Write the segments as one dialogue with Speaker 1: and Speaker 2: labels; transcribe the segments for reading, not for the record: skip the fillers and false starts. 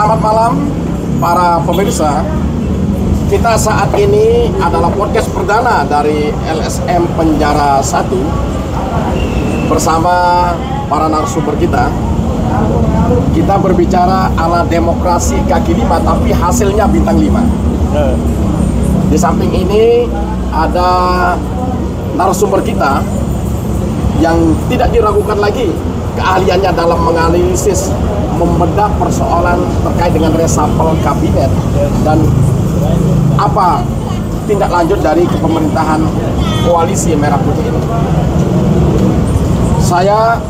Speaker 1: Selamat malam para pemirsa. Kita saat ini adalah podcast perdana dari LSM Penjara 1 bersama para narasumber kita. Kita berbicara ala demokrasi kaki lima, tapi hasilnya bintang 5. Di samping ini ada narasumber kita yang tidak diragukan lagi keahliannya dalam menganalisis, membedah persoalan terkait dengan reshuffle kabinet dan apa tindak lanjut dari kepemerintahan koalisi Merah Putih ini. Saya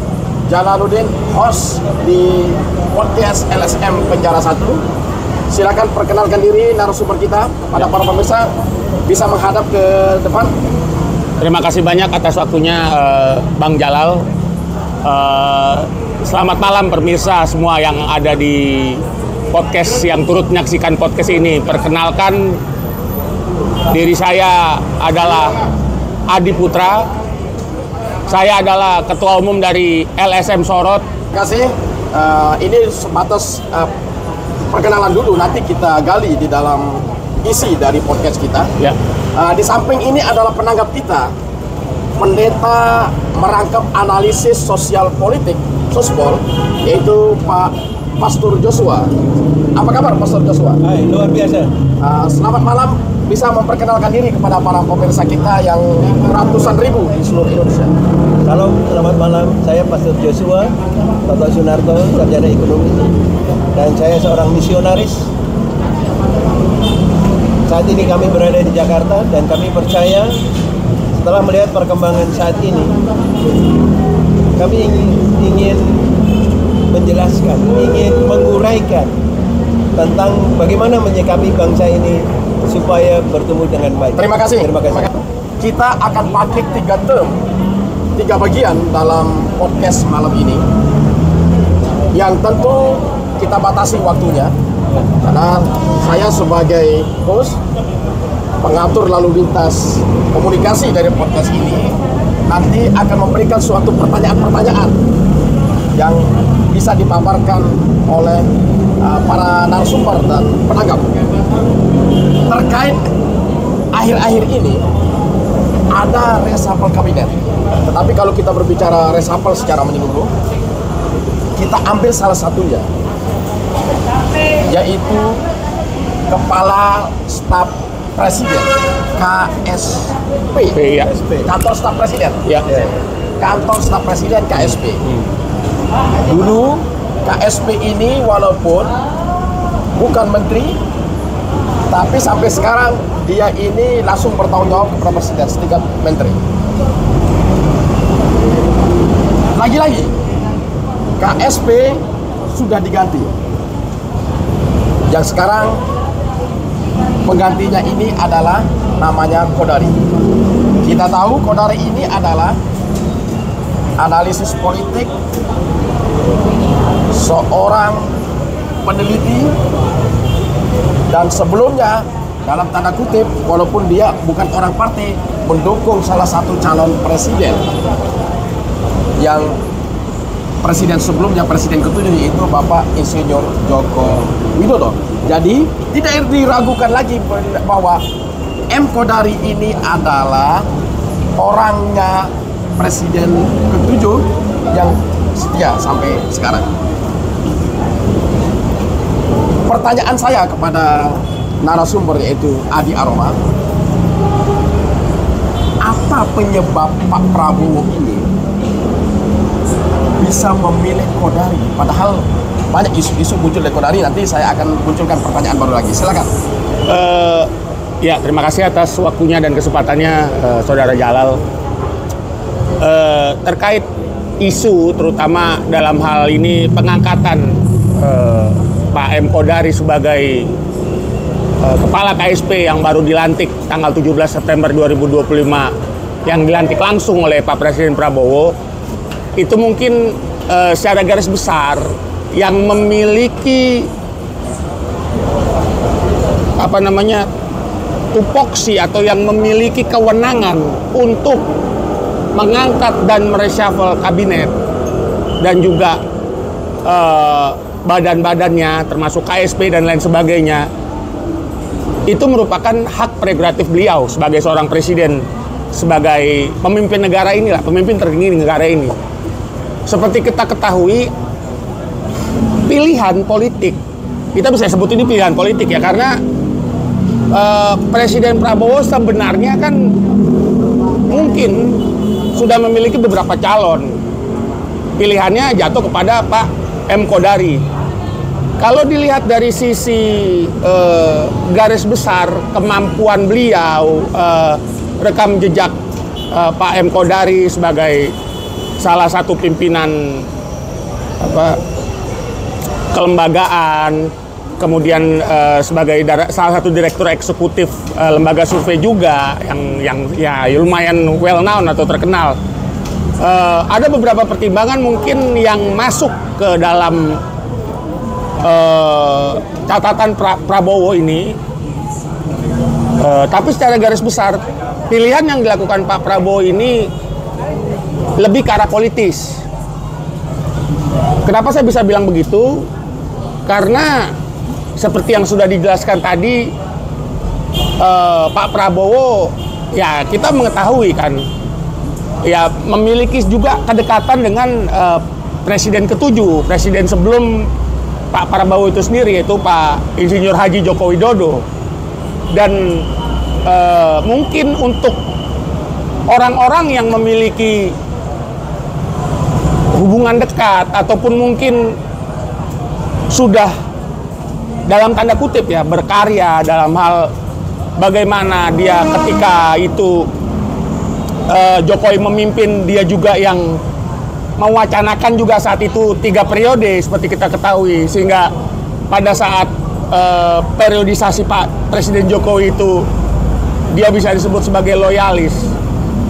Speaker 1: Jalaluddin, host di podcast LSM Penjara 1. Silakan perkenalkan diri narasumber kita pada para pemirsa, bisa menghadap ke depan.
Speaker 2: Terima kasih banyak atas waktunya Bang Jalal. Selamat malam pemirsa semua yang ada di podcast yang turut menyaksikan podcast ini. Perkenalkan, diri saya adalah Adi Putra. Saya adalah Ketua Umum dari LSM Sorot.
Speaker 1: Terima kasih. Ini sebatas perkenalan dulu, nanti kita gali di dalam isi dari podcast kita.
Speaker 2: Ya.
Speaker 1: Di samping ini adalah penanggap kita, pendeta merangkap analisis sosial politik Sospol, yaitu Pak Pastor Joshua. Apa kabar Pastor Joshua?
Speaker 3: Hai, luar biasa.
Speaker 1: Selamat malam, bisa memperkenalkan diri kepada para pemirsa kita yang ratusan ribu di seluruh Indonesia.
Speaker 3: Salam, selamat malam. Saya Pastor Joshua, Toto Sunarto, sarjana ekonomi, dan saya seorang misionaris. Saat ini kami berada di Jakarta dan kami percaya setelah melihat perkembangan saat ini, kami ingin menjelaskan, ingin menguraikan tentang bagaimana menyikapi bangsa ini supaya bertemu dengan baik.
Speaker 1: Terima kasih.
Speaker 3: Terima kasih.
Speaker 1: Kita akan pakai 3 bagian dalam podcast malam ini, yang tentu kita batasi waktunya karena saya sebagai host, pengatur lalu lintas komunikasi dari podcast ini, nanti akan memberikan suatu pertanyaan-pertanyaan yang bisa dipaparkan oleh para narasumber dan penanggap terkait akhir-akhir ini ada reshuffle kabinet. Tetapi kalau kita berbicara reshuffle secara menyeluruh, kita ambil salah satunya, yaitu Kepala Staf Presiden, KSP.
Speaker 2: Ya.
Speaker 1: Kantor Staf Presiden.
Speaker 2: Ya.
Speaker 1: Kantor Staf Presiden, KSP. Dulu KSP ini walaupun bukan menteri, tapi sampai sekarang dia ini langsung bertanggung jawab kepada Presiden setingkat menteri. Lagi-lagi KSP sudah diganti. Yang sekarang penggantinya ini adalah namanya Kodari. Kita tahu Kodari ini adalah analisis politik, seorang peneliti, dan sebelumnya dalam tanda kutip, walaupun dia bukan orang partai, mendukung salah satu calon presiden yang presiden sebelumnya, presiden ke-7, yaitu Bapak Insinyur Joko Widodo. Jadi tidak diragukan lagi bahwa M. Kodari ini adalah orangnya presiden ke-7 yang setia sampai sekarang. Pertanyaan saya kepada narasumber, yaitu Adi Aroma, apa penyebab Pak Prabowo ini bisa memilih Kodari? Padahal banyak isu-isu muncul dari Kodari. Nanti saya akan munculkan pertanyaan baru lagi. Silakan.
Speaker 2: Ya, terima kasih atas waktunya dan kesempatannya, Saudara Jalal. Terkait isu, terutama dalam hal ini pengangkatan Pak M. Kodari sebagai Kepala KSP yang baru dilantik tanggal 17 September 2025, yang dilantik langsung oleh Pak Presiden Prabowo, itu mungkin secara garis besar yang memiliki tupoksi atau yang memiliki kewenangan untuk mengangkat dan mereshuffle kabinet dan juga badan-badannya, termasuk KSP dan lain sebagainya, itu merupakan hak prerogatif beliau sebagai seorang presiden, sebagai pemimpin negara inilah, pemimpin tertinggi negara ini. Seperti kita ketahui, pilihan politik, kita bisa sebut ini pilihan politik ya, karena Presiden Prabowo sebenarnya kan mungkin sudah memiliki beberapa calon. Pilihannya jatuh kepada Pak M. Kodari. Kalau dilihat dari sisi garis besar kemampuan beliau, rekam jejak Pak M. Kodari sebagai salah satu pimpinan kelembagaan, kemudian sebagai salah satu direktur eksekutif lembaga survei juga yang ya lumayan well known atau terkenal. Ada beberapa pertimbangan mungkin yang masuk ke dalam catatan Prabowo ini, tapi secara garis besar pilihan yang dilakukan Pak Prabowo ini lebih ke arah politis. Kenapa saya bisa bilang begitu? Karena seperti yang sudah dijelaskan tadi, Pak Prabowo ya kita mengetahui kan, ya memiliki juga kedekatan dengan Presiden ke-7, Presiden sebelum Pak Prabowo itu sendiri, yaitu Pak Insinyur Haji Joko Widodo. Dan mungkin untuk orang-orang yang memiliki hubungan dekat ataupun mungkin sudah dalam tanda kutip ya berkarya dalam hal bagaimana dia ketika itu Jokowi memimpin, dia juga yang mewacanakan juga saat itu 3 periode seperti kita ketahui, sehingga pada saat periodisasi Pak Presiden Jokowi itu dia bisa disebut sebagai loyalis.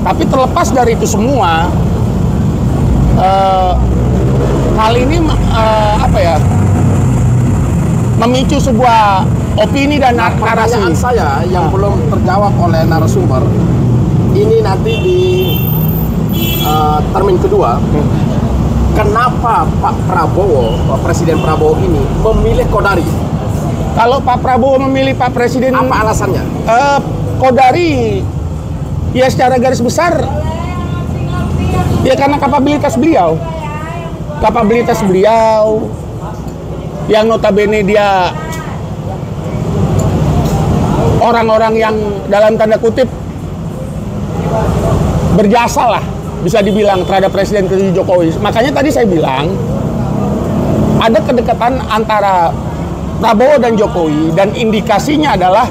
Speaker 2: Tapi terlepas dari itu semua, hal ini memicu sebuah opini dan narasi.
Speaker 1: Pertanyaan saya yang belum terjawab oleh narasumber ini nanti di termin kedua, kenapa Pak Prabowo, Pak Presiden Prabowo ini memilih Kodari?
Speaker 2: Kalau Pak Prabowo memilih Pak Presiden,
Speaker 1: apa alasannya?
Speaker 2: Kodari ya secara garis besar ya karena kapabilitas beliau yang notabene dia orang-orang yang dalam tanda kutip berjasa lah, bisa dibilang terhadap Presiden Jokowi. Makanya tadi saya bilang ada kedekatan antara Prabowo dan Jokowi, dan indikasinya adalah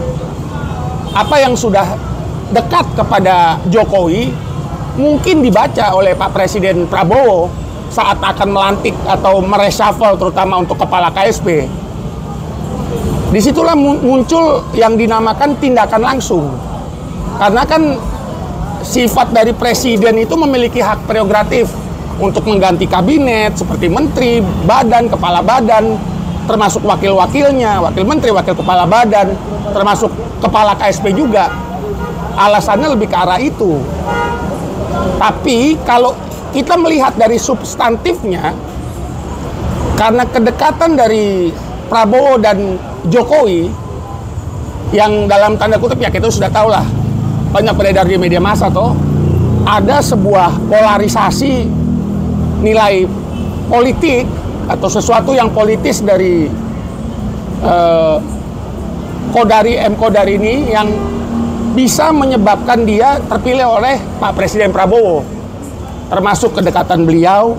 Speaker 2: apa yang sudah dekat kepada Jokowi mungkin dibaca oleh Pak Presiden Prabowo saat akan melantik atau mereshuffle terutama untuk kepala KSP. Disitulah muncul yang dinamakan tindakan langsung. Karena kan sifat dari presiden itu memiliki hak prerogatif untuk mengganti kabinet seperti menteri, badan, kepala badan, termasuk wakil-wakilnya, wakil menteri, wakil kepala badan, termasuk kepala KSP juga. Alasannya lebih ke arah itu. Tapi kalau kita melihat dari substantifnya, karena kedekatan dari Prabowo dan Jokowi yang dalam tanda kutip ya kita sudah tahu lah, banyak beredar di media massa toh, ada sebuah polarisasi nilai politik atau sesuatu yang politis dari M. Kodari ini yang bisa menyebabkan dia terpilih oleh Pak Presiden Prabowo, termasuk kedekatan beliau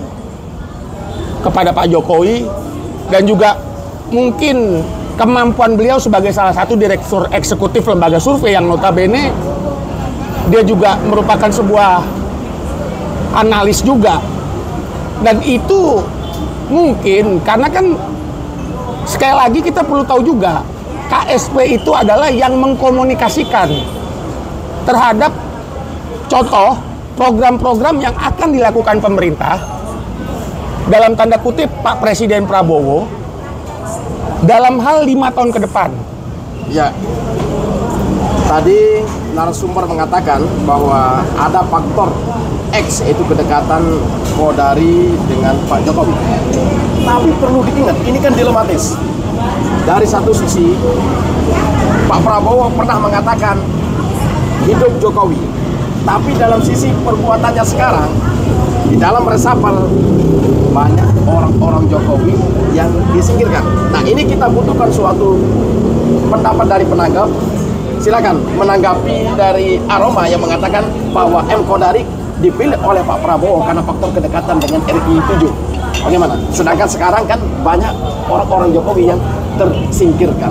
Speaker 2: kepada Pak Jokowi dan juga mungkin kemampuan beliau sebagai salah satu direktur eksekutif lembaga survei yang notabene dia juga merupakan sebuah analis juga. Dan itu mungkin karena kan sekali lagi kita perlu tahu juga KSP itu adalah yang mengkomunikasikan terhadap contoh program-program yang akan dilakukan pemerintah dalam tanda kutip Pak Presiden Prabowo dalam hal 5 tahun ke depan.
Speaker 1: Ya, tadi narasumber mengatakan bahwa ada faktor X, yaitu kedekatan Kodari dengan Pak Jokowi. Tapi perlu diingat, ini kan dilematis. Dari satu sisi, Pak Prabowo pernah mengatakan hidup Jokowi, tapi dalam sisi perbuatannya sekarang, di dalam resapel banyak orang-orang Jokowi yang disingkirkan. Nah, ini kita butuhkan suatu pendapat dari penanggap. Silakan menanggapi dari Aroma yang mengatakan bahwa M. Kodari dipilih oleh Pak Prabowo karena faktor kedekatan dengan RI 7. Bagaimana? Sedangkan sekarang kan banyak orang-orang Jokowi yang tersingkirkan.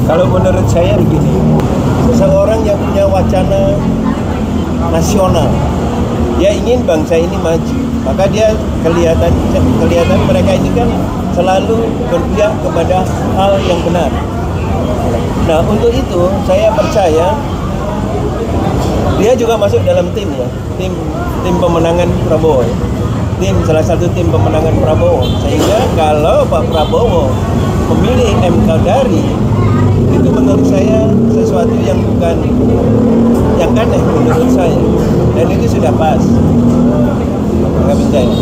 Speaker 3: Kalau menurut saya begini, seseorang yang punya wacana nasional, dia ingin bangsa ini maju, maka dia kelihatan mereka ini kan selalu berpihak kepada hal yang benar. Nah, untuk itu saya percaya dia juga masuk dalam tim ya, tim pemenangan Prabowo, salah satu tim pemenangan Prabowo. Sehingga kalau Pak Prabowo memilih M. Kodari, itu menurut saya sesuatu yang bukan yang aneh menurut saya, dan itu sudah pas. Nggak percaya.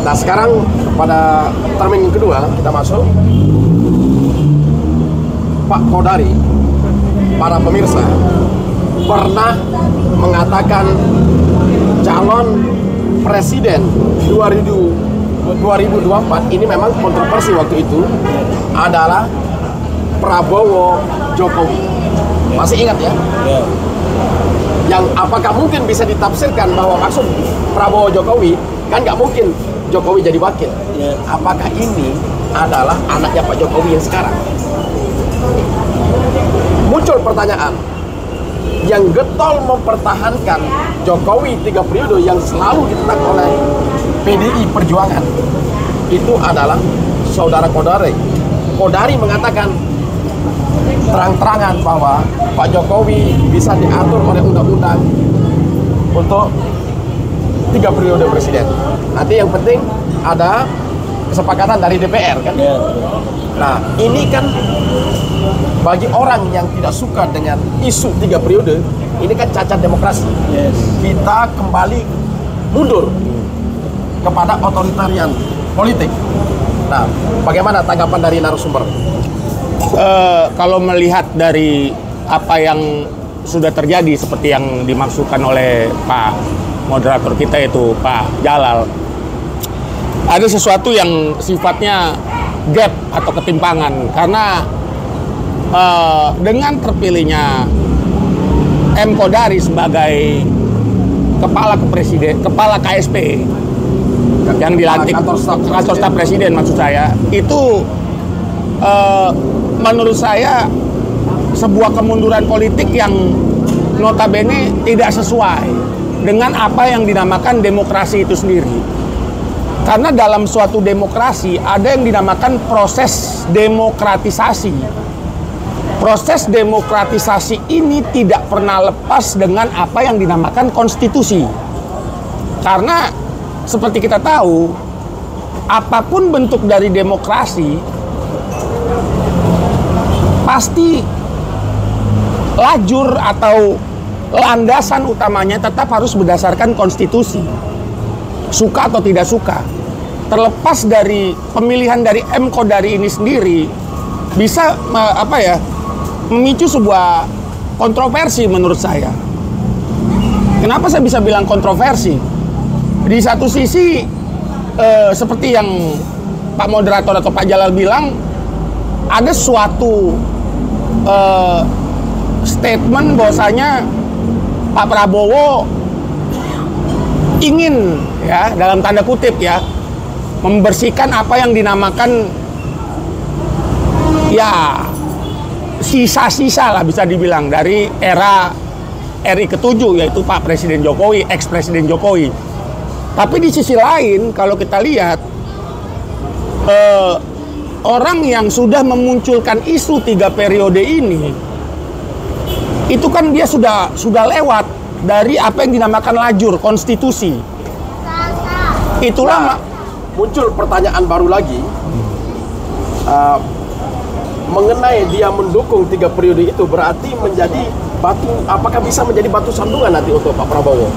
Speaker 1: Nah, sekarang pada termin kedua kita masuk. Pak Kodari, para pemirsa, pernah mengatakan calon presiden 2024 ini memang kontroversi waktu itu adalah Prabowo Jokowi. Masih ingat ya?
Speaker 3: Ya.
Speaker 1: Yang apakah mungkin bisa ditafsirkan bahwa maksud Prabowo Jokowi kan nggak mungkin Jokowi jadi wakil.
Speaker 3: Ya.
Speaker 1: Apakah ini adalah anaknya Pak Jokowi yang sekarang? Muncul pertanyaan yang getol mempertahankan Jokowi 3 periode yang selalu ditentang oleh PDI Perjuangan itu adalah saudara Kodari. Kodari mengatakan terang-terangan bahwa Pak Jokowi bisa diatur oleh undang-undang untuk 3 periode presiden. Nanti yang penting ada kesepakatan dari DPR kan.
Speaker 3: Ya.
Speaker 1: Nah, ini kan bagi orang yang tidak suka dengan isu 3 periode, ini kan cacat demokrasi.
Speaker 3: Yes.
Speaker 1: Kita kembali mundur kepada otoritarian politik. Nah, bagaimana tanggapan dari narasumber?
Speaker 2: Kalau melihat dari apa yang sudah terjadi seperti yang dimaksudkan oleh Pak moderator kita yaitu Pak Jalal, ada sesuatu yang sifatnya gap atau ketimpangan karena dengan terpilihnya M. Kodari sebagai kepala KSP yang dilantik kantor staf presiden maksud saya itu menurut saya sebuah kemunduran politik yang notabene tidak sesuai dengan apa yang dinamakan demokrasi itu sendiri. Karena dalam suatu demokrasi ada yang dinamakan proses demokratisasi. Proses demokratisasi ini tidak pernah lepas dengan apa yang dinamakan konstitusi. Karena seperti kita tahu, apapun bentuk dari demokrasi pasti lajur atau landasan utamanya tetap harus berdasarkan konstitusi. Suka atau tidak suka. Terlepas dari pemilihan dari M. Kodari ini sendiri bisa memicu sebuah kontroversi menurut saya. Kenapa saya bisa bilang kontroversi? Di satu sisi seperti yang Pak moderator atau Pak Jalal bilang, ada suatu statement bahwasanya Pak Prabowo ingin ya dalam tanda kutip ya membersihkan apa yang dinamakan ya sisa-sisa lah bisa dibilang dari era RI ke-7 yaitu Pak Presiden Jokowi, ex-Presiden Jokowi. Tapi di sisi lain kalau kita lihat orang yang sudah memunculkan isu 3 periode ini itu kan dia sudah lewat dari apa yang dinamakan lajur konstitusi. Itulah
Speaker 1: muncul pertanyaan baru lagi mengenai dia mendukung 3 periode itu berarti menjadi apakah bisa menjadi batu sandungan nanti untuk Pak Prabowo?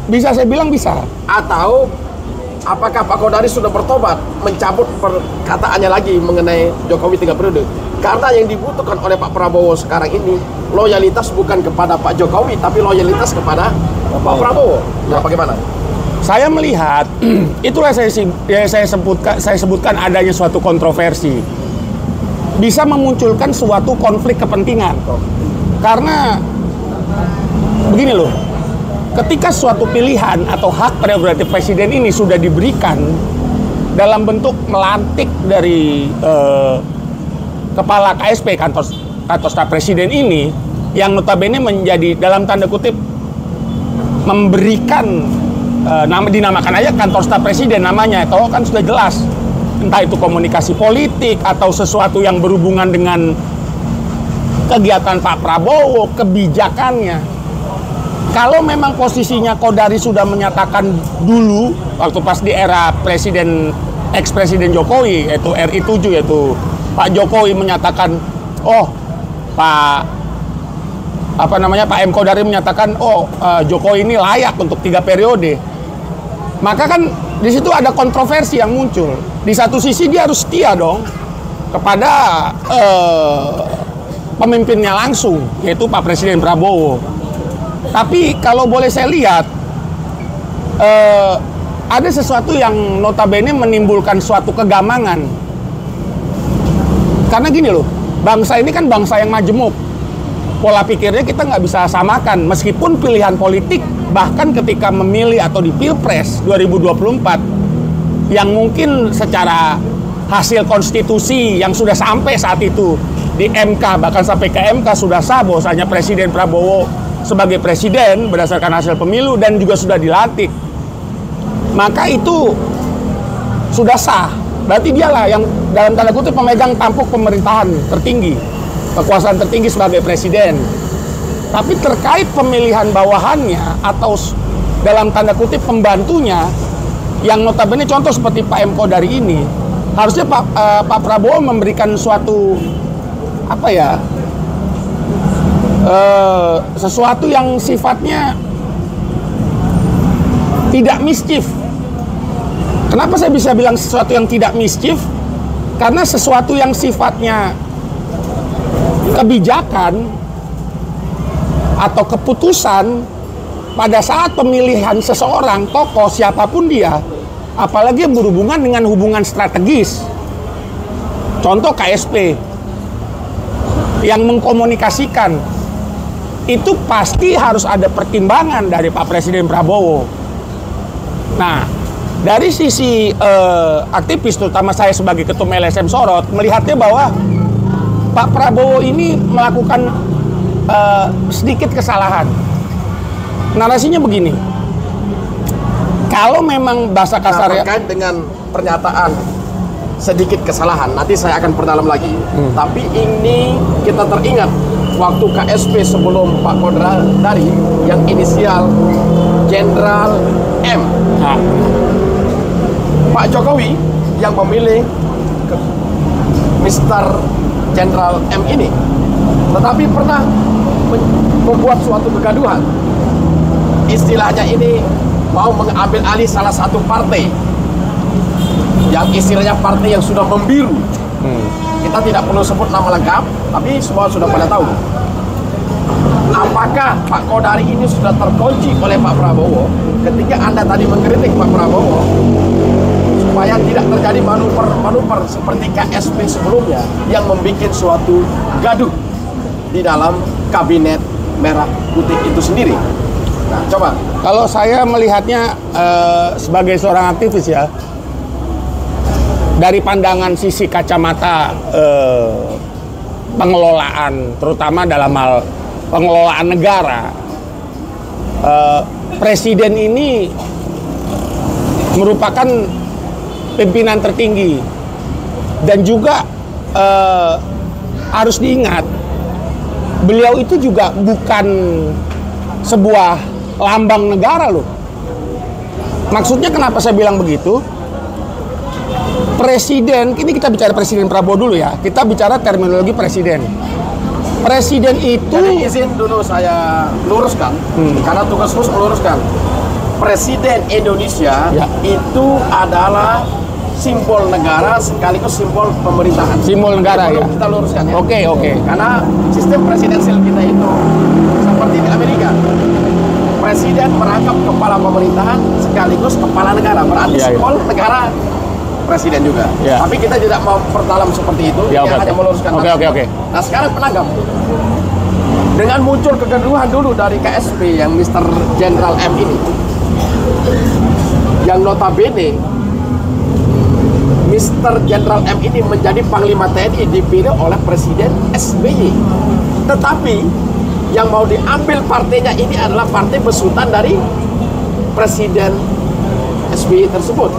Speaker 2: Bisa saya bilang bisa.
Speaker 1: Atau apakah Pak Kodari sudah bertobat mencabut perkataannya lagi mengenai Jokowi 3 periode? Karena yang dibutuhkan oleh Pak Prabowo sekarang ini loyalitas bukan kepada Pak Jokowi, tapi loyalitas kepada Pak Prabowo. Nah, bagaimana?
Speaker 2: Saya melihat itulah saya sebutkan adanya suatu kontroversi. Bisa memunculkan suatu konflik kepentingan. Karena begini loh. Ketika suatu pilihan atau hak prerogatif presiden ini sudah diberikan dalam bentuk melantik dari kepala KSP, kantor staf presiden ini, yang notabene menjadi dalam tanda kutip memberikan dinamakan aja kantor staf presiden namanya, itu kan sudah jelas, entah itu komunikasi politik atau sesuatu yang berhubungan dengan kegiatan Pak Prabowo, kebijakannya. Kalau memang posisinya Kodari sudah menyatakan dulu waktu pas di era ex-presiden Jokowi, yaitu RI 7, yaitu Pak Jokowi menyatakan, Pak M. Kodari menyatakan, Jokowi ini layak untuk 3 periode. Maka kan di situ ada kontroversi yang muncul. Di satu sisi dia harus setia dong kepada pemimpinnya langsung, yaitu Pak Presiden Prabowo. Tapi kalau boleh saya lihat, ada sesuatu yang notabene menimbulkan suatu kegamangan. Karena gini loh, bangsa ini kan bangsa yang majemuk. Pola pikirnya kita nggak bisa samakan. Meskipun pilihan politik, bahkan ketika memilih atau di Pilpres 2024, yang mungkin secara hasil konstitusi yang sudah sampai saat itu di MK, bahkan sampai ke MK sudah sah bahwasanya Presiden Prabowo sebagai presiden berdasarkan hasil pemilu dan juga sudah dilantik, maka itu sudah sah. Berarti dialah yang dalam tanda kutip pemegang tampuk pemerintahan tertinggi, kekuasaan tertinggi sebagai presiden. Tapi terkait pemilihan bawahannya atau dalam tanda kutip pembantunya, yang notabene contoh seperti Pak M. Kodari ini, harusnya Pak Prabowo memberikan suatu sesuatu yang sifatnya tidak mischief. Kenapa saya bisa bilang sesuatu yang tidak mischief? Karena sesuatu yang sifatnya kebijakan atau keputusan pada saat pemilihan seseorang tokoh siapapun dia, apalagi yang berhubungan dengan hubungan strategis. Contoh KSP yang mengkomunikasikan, itu pasti harus ada pertimbangan dari Pak Presiden Prabowo. Nah, dari sisi aktivis, terutama saya sebagai ketum LSM Sorot, melihatnya bahwa Pak Prabowo ini melakukan sedikit kesalahan. Narasinya begini, kalau memang bahasa kasarnya
Speaker 1: terkait dengan pernyataan sedikit kesalahan, nanti saya akan perdalam lagi. Tapi ini kita teringat waktu KSP sebelum Pak Kodari yang inisial Jenderal M. Pak Jokowi yang memilih Mr. Jenderal M ini, tetapi pernah membuat suatu kegaduhan. Istilahnya ini mau mengambil alih salah satu partai yang istilahnya partai yang sudah membiru. Kita tidak perlu sebut nama lengkap, tapi semua sudah pada tahu. Apakah Pak Kodari ini sudah terkunci oleh Pak Prabowo ketika Anda tadi mengkritik Pak Prabowo supaya tidak terjadi manuver-manuver seperti KSP sebelumnya yang membuat suatu gaduh di dalam kabinet merah putih itu sendiri? Nah, coba.
Speaker 2: Kalau saya melihatnya sebagai seorang aktivis ya, dari pandangan sisi kacamata pengelolaan, terutama dalam hal pengelolaan negara, presiden ini merupakan pimpinan tertinggi dan juga harus diingat beliau itu juga bukan sebuah lambang negara loh. Maksudnya kenapa saya bilang begitu? Presiden, ini kita bicara Presiden Prabowo dulu ya. Kita bicara terminologi presiden. Presiden itu
Speaker 1: Jadi izin dulu saya luruskan, karena tugas khusus meluruskan. Presiden Indonesia
Speaker 2: Ya.
Speaker 1: itu adalah simbol negara sekaligus simbol pemerintahan.
Speaker 2: simbol negara ya.
Speaker 1: Kita luruskan ya.
Speaker 2: Oke.
Speaker 1: Karena sistem presidensial kita itu seperti di Amerika. Presiden merangkap kepala pemerintahan sekaligus kepala negara. Berarti
Speaker 2: Iya, iya.
Speaker 1: simbol negara presiden juga.
Speaker 2: Iya.
Speaker 1: Tapi kita tidak memperdalam seperti itu.
Speaker 2: Ya,
Speaker 1: Kita
Speaker 2: oke,
Speaker 1: hanya
Speaker 2: oke.
Speaker 1: meluruskan.
Speaker 2: Oke,
Speaker 1: langsung.
Speaker 2: oke.
Speaker 1: Nah sekarang penanggap. Dengan muncul kegaduhan dulu dari KSP yang Mr. General M ini, yang notabene Mr. General M ini menjadi Panglima TNI dipilih oleh Presiden SBY. Tetapi yang mau diambil partainya ini adalah partai besutan dari Presiden SBY tersebut,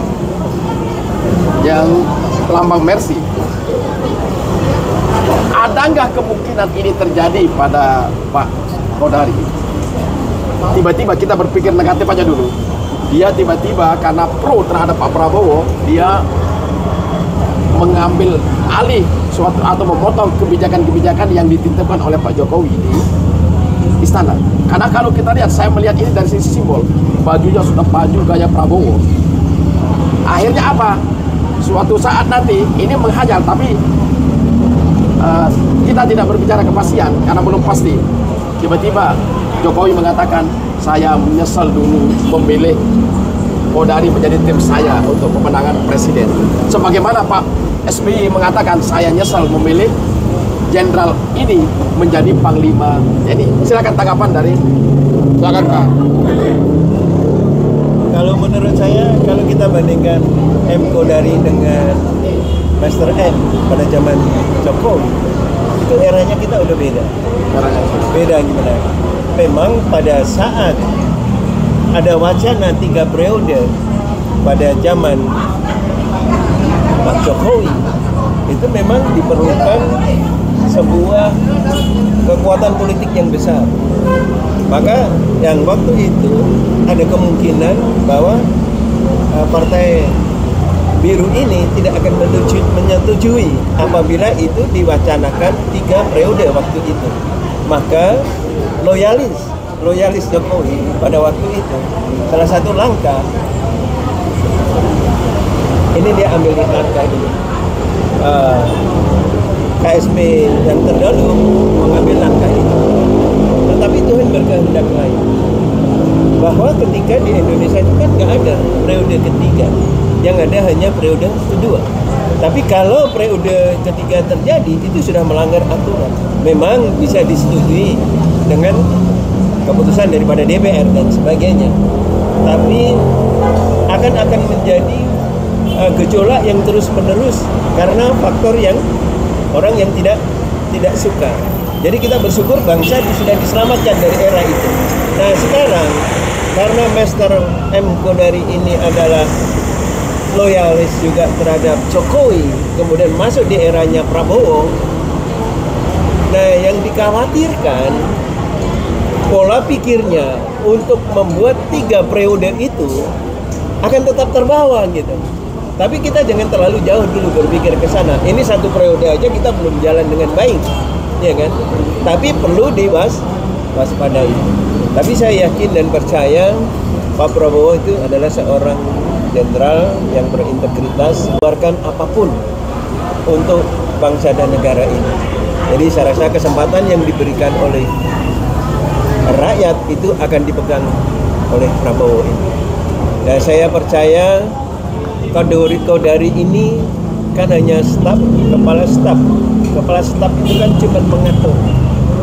Speaker 1: yang lambang Mercy. Ada nggak kemungkinan ini terjadi pada Pak Kodari? Tiba-tiba kita berpikir negatif aja dulu. Dia tiba-tiba karena pro terhadap Pak Prabowo, dia mengambil alih suatu atau memotong kebijakan-kebijakan yang dititipkan oleh Pak Jokowi di istana. Karena kalau kita lihat, saya melihat ini dari sisi simbol, bajunya sudah baju gaya Prabowo. Akhirnya apa? Suatu saat nanti ini menghajar, tapi kita tidak berbicara kepastian karena belum pasti. Tiba-tiba Jokowi mengatakan, saya menyesal dulu memilih Kodari menjadi tim saya untuk pemenangan presiden. Sebagaimana Pak SBY mengatakan, saya nyesal memilih jenderal ini menjadi panglima. Jadi silakan tanggapan dari
Speaker 2: Silakan Pak.
Speaker 3: Kalau menurut saya, kalau kita bandingkan M. Kodari dengan Master M pada zaman Jokowi, itu eranya kita udah beda. Beda gimana? Memang pada saat ada wacana 3 periode pada zaman Pak Jokowi, itu memang diperlukan sebuah kekuatan politik yang besar. Maka yang waktu itu ada kemungkinan bahwa partai biru ini tidak akan menyetujui apabila itu diwacanakan 3 periode waktu itu. Maka loyalis Jokowi pada waktu itu, salah satu langkah ini dia ambil langkah ini. KSP yang terdahulu mengambil langkah itu. Tetapi Tuhan berkehendak lain. Bahwa ketika di Indonesia itu kan nggak ada periode ketiga, yang ada hanya periode kedua. Tapi kalau periode ketiga terjadi, itu sudah melanggar aturan. Memang bisa disetujui dengan keputusan daripada DPR dan sebagainya. Tapi akan menjadi gejolak yang terus-menerus karena faktor yang orang yang tidak suka. Jadi kita bersyukur bangsa sudah diselamatkan dari era itu. Nah sekarang karena Master M. Kodari ini adalah loyalis juga terhadap Jokowi, kemudian masuk di eranya Prabowo. Nah yang dikhawatirkan pola pikirnya untuk membuat 3 periode itu akan tetap terbawa gitu. Tapi kita jangan terlalu jauh dulu berpikir ke sana. Ini 1 periode aja kita belum jalan dengan baik, ya kan? Tapi perlu diwaspadai. Tapi saya yakin dan percaya Pak Prabowo itu adalah seorang jenderal yang berintegritas, keluarkan apapun untuk bangsa dan negara ini. Jadi saya rasa kesempatan yang diberikan oleh rakyat itu akan dipegang oleh Prabowo ini. Dan saya percaya Kodari ini kan hanya kepala staf. Kepala staf itu kan cuma mengatur,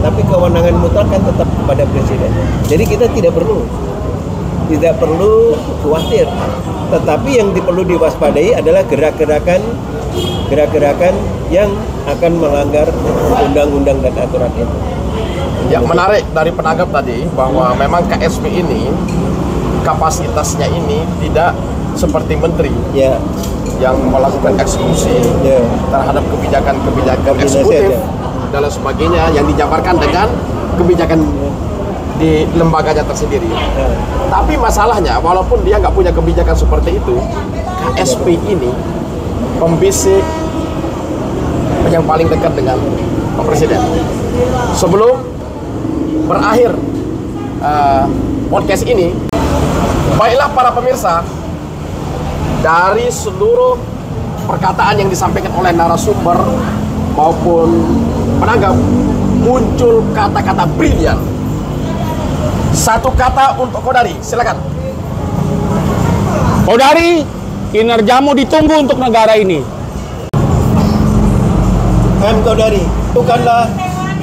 Speaker 3: tapi kewenangan mutlak kan tetap kepada presiden. Jadi kita tidak perlu khawatir. Tetapi yang perlu diwaspadai adalah gerakan-gerakan yang akan melanggar undang-undang dan aturan itu.
Speaker 1: yang menarik dari penanggap tadi bahwa memang KSP ini kapasitasnya ini tidak seperti menteri
Speaker 3: Ya,
Speaker 1: yang melakukan eksekusi
Speaker 3: ya.
Speaker 1: terhadap kebijakan-kebijakan
Speaker 3: Koordinasi
Speaker 1: eksekutif
Speaker 3: ada.
Speaker 1: dan lain sebagainya yang dijabarkan dengan kebijakan di lembaganya tersendiri.
Speaker 3: Nah,
Speaker 1: Tapi masalahnya walaupun dia nggak punya kebijakan seperti itu, KSP ini pembisik yang paling dekat dengan Pak Presiden. Sebelum berakhir podcast ini, baiklah para pemirsa, dari seluruh perkataan yang disampaikan oleh narasumber maupun penanggap, muncul kata-kata brilian. Satu kata untuk Kodari, silakan.
Speaker 2: Kodari, kinerjamu ditunggu untuk negara ini.
Speaker 3: Kodari, lakukanlah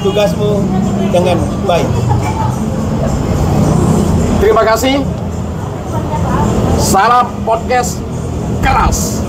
Speaker 3: tugasmu dengan baik.
Speaker 1: Terima kasih. Salam podcast keras.